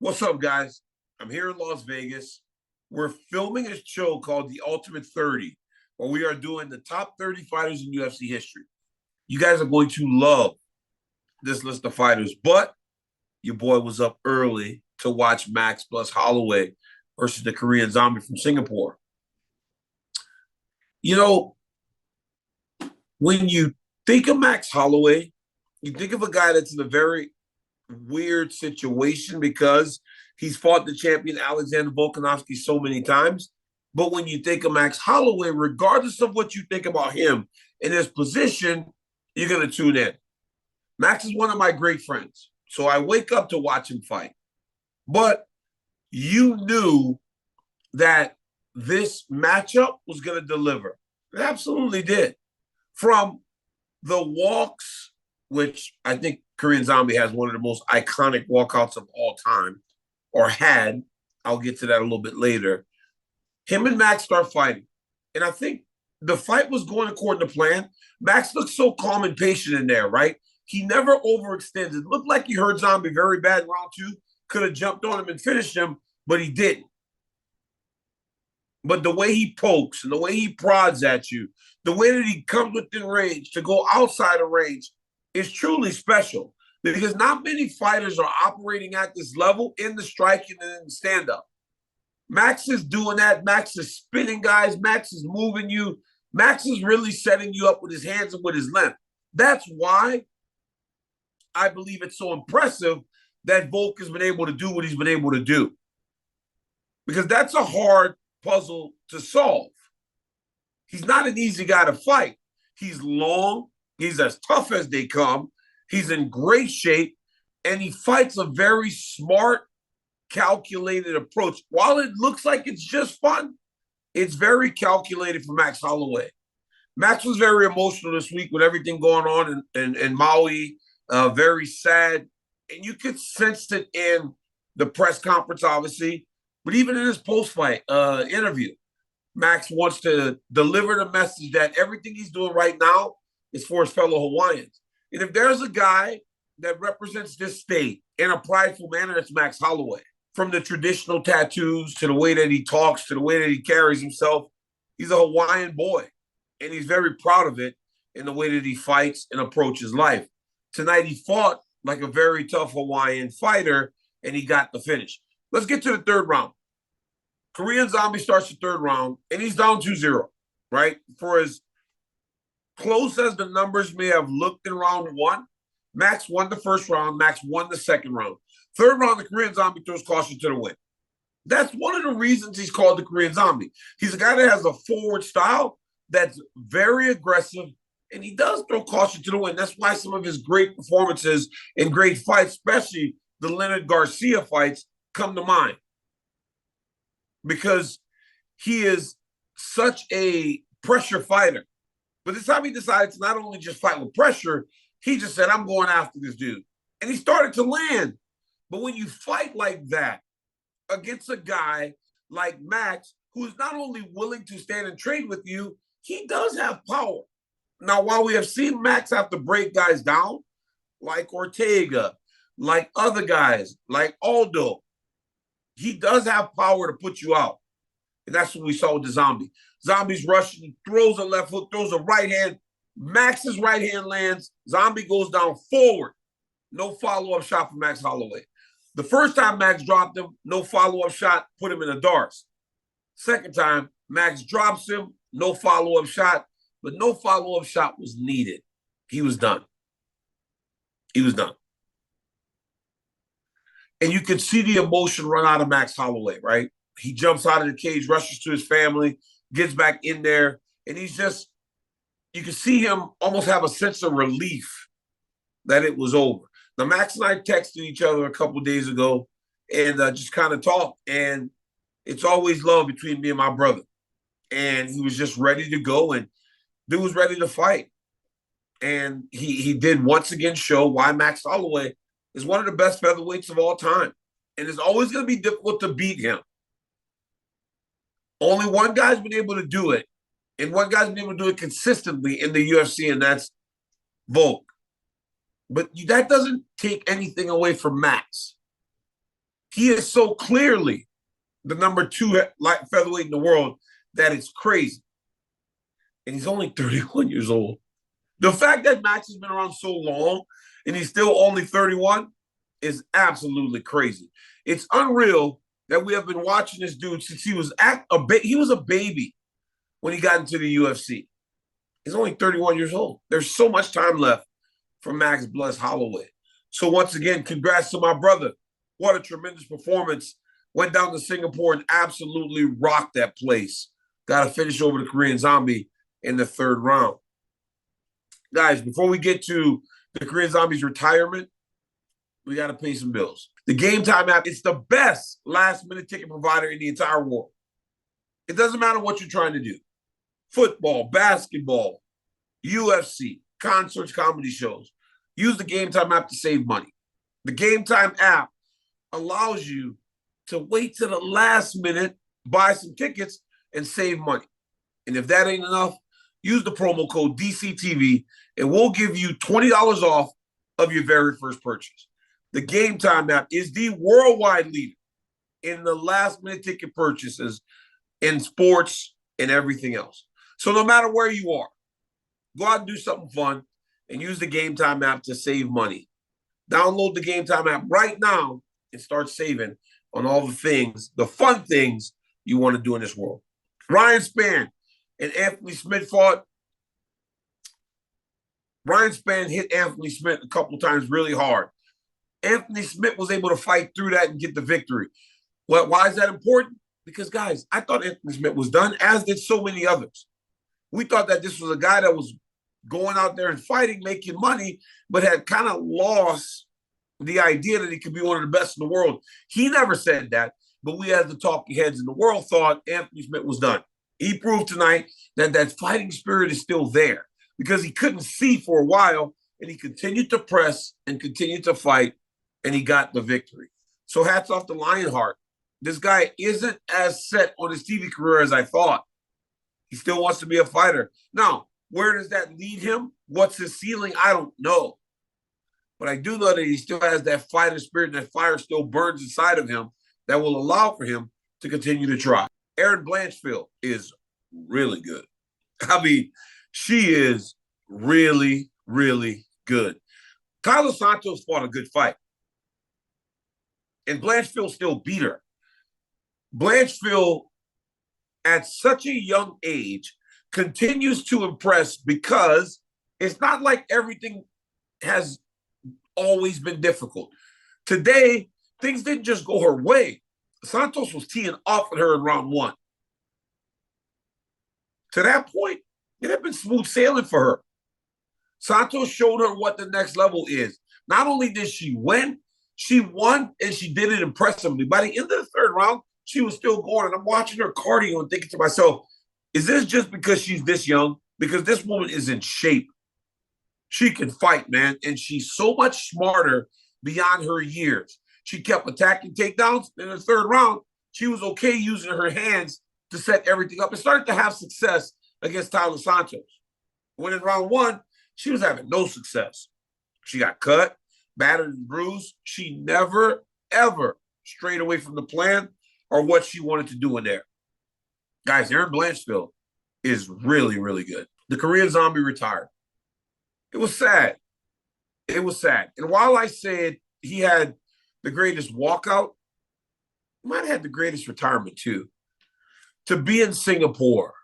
What's up, guys? I'm here in Las Vegas. We're filming a show called The Ultimate 30, where we are doing the top 30 fighters in UFC history. You guys are going to love this list of fighters, but your boy was up early to watch Max plus Holloway versus the Korean Zombie from Singapore. You know, when you think of Max Holloway, you think of a guy that's in a very weird situation because he's fought the champion Alexander Volkanovski so many times. But when you think of Max Holloway, regardless of what you think about him in his position, you're going to tune in. Max is one of my great friends. So I wake up to watch him fight. But you knew that this matchup was going to deliver. It absolutely did. From the walks, which I think Korean Zombie has one of the most iconic walkouts of all time, or had. I'll get to that a little bit later. Him and Max start fighting. And I think the fight was going according to plan. Max looked so calm and patient in there, right? He never overextended. It looked like he hurt Zombie very bad in round two. Could have jumped on him and finished him, but he didn't. But the way he pokes and the way he prods at you, the way that he comes within range to go outside of range is truly special because not many fighters are operating at this level in the striking and in the stand-up. Max is doing that. Max is spinning guys. Max is moving you. Max is really setting you up with his hands and with his length. That's why I believe it's so impressive that Volk has been able to do what he's been able to do. Because that's a hard puzzle to solve. He's not an easy guy to fight. He's long. He's as tough as they come. He's in great shape. And he fights a very smart, calculated approach. While it looks like it's just fun, it's very calculated for Max Holloway. Max was very emotional this week with everything going on in Maui. Very sad. And you could sense it in the press conference, obviously. But even in his post-fight interview, Max wants to deliver the message that everything he's doing right now is for his fellow Hawaiians. And if there's a guy that represents this state in a prideful manner, it's Max Holloway. From the traditional tattoos to the way that he talks to the way that he carries himself, he's a Hawaiian boy. And he's very proud of it in the way that he fights and approaches life. Tonight he fought like a very tough Hawaiian fighter, and he got the finish. Let's get to the third round. Korean Zombie starts the third round, and he's down 2-0, right? For as close as the numbers may have looked in round one, Max won the first round. Max won the second round. Third round, the Korean Zombie throws caution to the wind. That's one of the reasons he's called the Korean Zombie. He's a guy that has a forward style that's very aggressive, and he does throw caution to the wind. That's why some of his great performances and great fights, especially the Leonard Garcia fights, come to mind. Because he is such a pressure fighter. But this time he decided to not only just fight with pressure, he just said, I'm going after this dude. And he started to land. But when you fight like that against a guy like Max, who's not only willing to stand and trade with you, he does have power. Now, while we have seen Max have to break guys down, like Ortega, like other guys, like Aldo, he does have power to put you out. And that's what we saw with the Zombie. Zombie's rushing, throws a left hook, throws a right hand. Max's right hand lands. Zombie goes down forward. No follow-up shot for Max Holloway. The first time Max dropped him, no follow-up shot, put him in the darts. Second time, Max drops him, no follow-up shot, but no follow-up shot was needed. He was done. He was done. And you can see the emotion run out of Max Holloway, right? He jumps out of the cage, rushes to his family, gets back in there, and he's just, you can see him almost have a sense of relief that it was over. Now, Max and I texted each other a couple of days ago and just kind of talked, and it's always love between me and my brother. And he was just ready to go, and dude was ready to fight. And he did once again show why Max Holloway is one of the best featherweights of all time. And it's always going to be difficult to beat him. Only one guy's been able to do it. And one guy's been able to do it consistently in the UFC, and that's Volk. But that doesn't take anything away from Max. He is so clearly the number 2 light featherweight in the world that it's crazy. And he's only 31 years old. The fact that Max has been around so long and he's still only 31 is absolutely crazy. It's unreal that we have been watching this dude since he was he was a baby when he got into the UFC. He's only 31 years old. There's so much time left for Max Bless Holloway. So once again, congrats to my brother. What a tremendous performance. Went down to Singapore and absolutely rocked that place. Got to finish over the Korean Zombie in the 3rd round. Guys, before we get to the Korean Zombie's retirement, we got to pay some bills. The Game Time app, it's the best last-minute ticket provider in the entire world. It doesn't matter what you're trying to do. Football, basketball, UFC, concerts, comedy shows. Use the Game Time app to save money. The Game Time app allows you to wait to the last minute, buy some tickets, and save money. And if that ain't enough, use the promo code DCTV, and we'll give you $20 off of your very first purchase. The Game Time app is the worldwide leader in the last-minute ticket purchases in sports and everything else. So no matter where you are, go out and do something fun and use the Game Time app to save money. Download the Game Time app right now and start saving on all the things, the fun things you want to do in this world. Ryan Spann and Anthony Smith fought. Ryan Spann hit Anthony Smith a couple times really hard. Anthony Smith was able to fight through that and get the victory. Well, why is that important? Because, guys, I thought Anthony Smith was done, as did so many others. We thought that this was a guy that was going out there and fighting, making money, but had kind of lost the idea that he could be one of the best in the world. He never said that, but we as the talking heads in the world thought Anthony Smith was done. He proved tonight that that fighting spirit is still there because he couldn't see for a while, and he continued to press and continued to fight, and he got the victory. So hats off to Lionheart. This guy isn't as set on his TV career as I thought. He still wants to be a fighter. Now, where does that lead him? What's his ceiling? I don't know. But I do know that he still has that fighter spirit, and that fire still burns inside of him that will allow for him to continue to try. Erin Blanchfield is really good. I mean, she is really, really good. Taila Santos fought a good fight. And Blanchfield still beat her. Blanchfield, at such a young age, continues to impress because it's not like everything has always been difficult. Today, things didn't just go her way. Santos was teeing off at her in round 1. To that point, it had been smooth sailing for her. Santos showed her what the next level is. Not only did she win, she won, and she did it impressively. By the end of the 3rd round, she was still going, and I'm watching her cardio and thinking to myself, is this just because she's this young? Because this woman is in shape. She can fight, man, and she's so much smarter beyond her years. She kept attacking takedowns. In the 3rd round, she was okay using her hands to set everything up and started to have success against Taila Santos. When in round 1, she was having no success. She got cut, battered and bruised. She never, ever strayed away from the plan or what she wanted to do in there. Guys, Erin Blanchfield is really, really good. The Korean Zombie retired. It was sad. It was sad. And while I said he had the greatest walkout, he might have had the greatest retirement too. To be in Singapore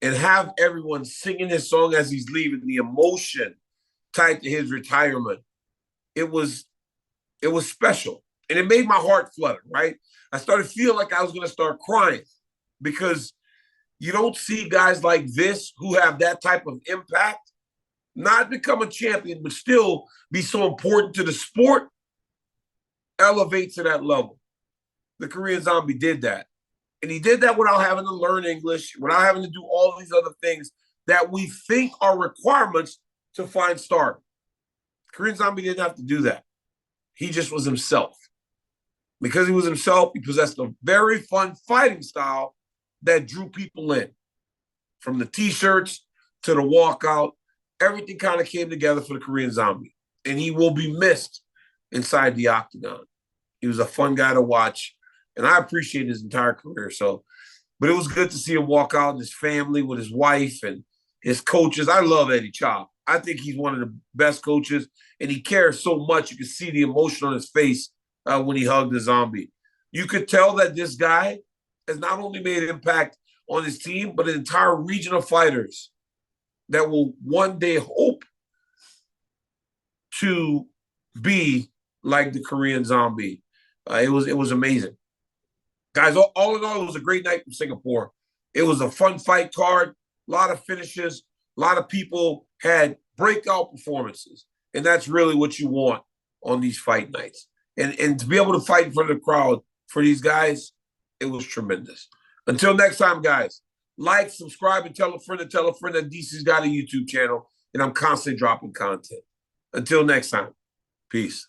and have everyone singing his song as he's leaving, the emotion tied to his retirement, it was special. And it made my heart flutter, right? I started feeling like I was going to start crying because you don't see guys like this who have that type of impact not become a champion, but still be so important to the sport, elevate to that level. The Korean Zombie did that. And he did that without having to learn English, without having to do all these other things that we think are requirements to find stardom. Korean Zombie didn't have to do that. He just was himself. Because he was himself, he possessed a very fun fighting style that drew people in. From the T-shirts to the walkout, everything kind of came together for the Korean Zombie. And he will be missed inside the octagon. He was a fun guy to watch, and I appreciate his entire career. So, but it was good to see him walk out and his family with his wife and his coaches. I love Eddie Chop. I think he's one of the best coaches, and he cares so much. You can see the emotion on his face when he hugged the zombie. You could tell that this guy has not only made an impact on his team, but an entire region of fighters that will one day hope to be like the Korean Zombie. It was amazing, guys. All in all, it was a great night from Singapore. It was a fun fight card, a lot of finishes, a lot of people had breakout performances, and that's really what you want on these fight nights. And to be able to fight in front of the crowd for these guys, it was tremendous. Until next time, guys, like, subscribe, and tell a friend that DC's got a YouTube channel, and I'm constantly dropping content. Until next time, peace.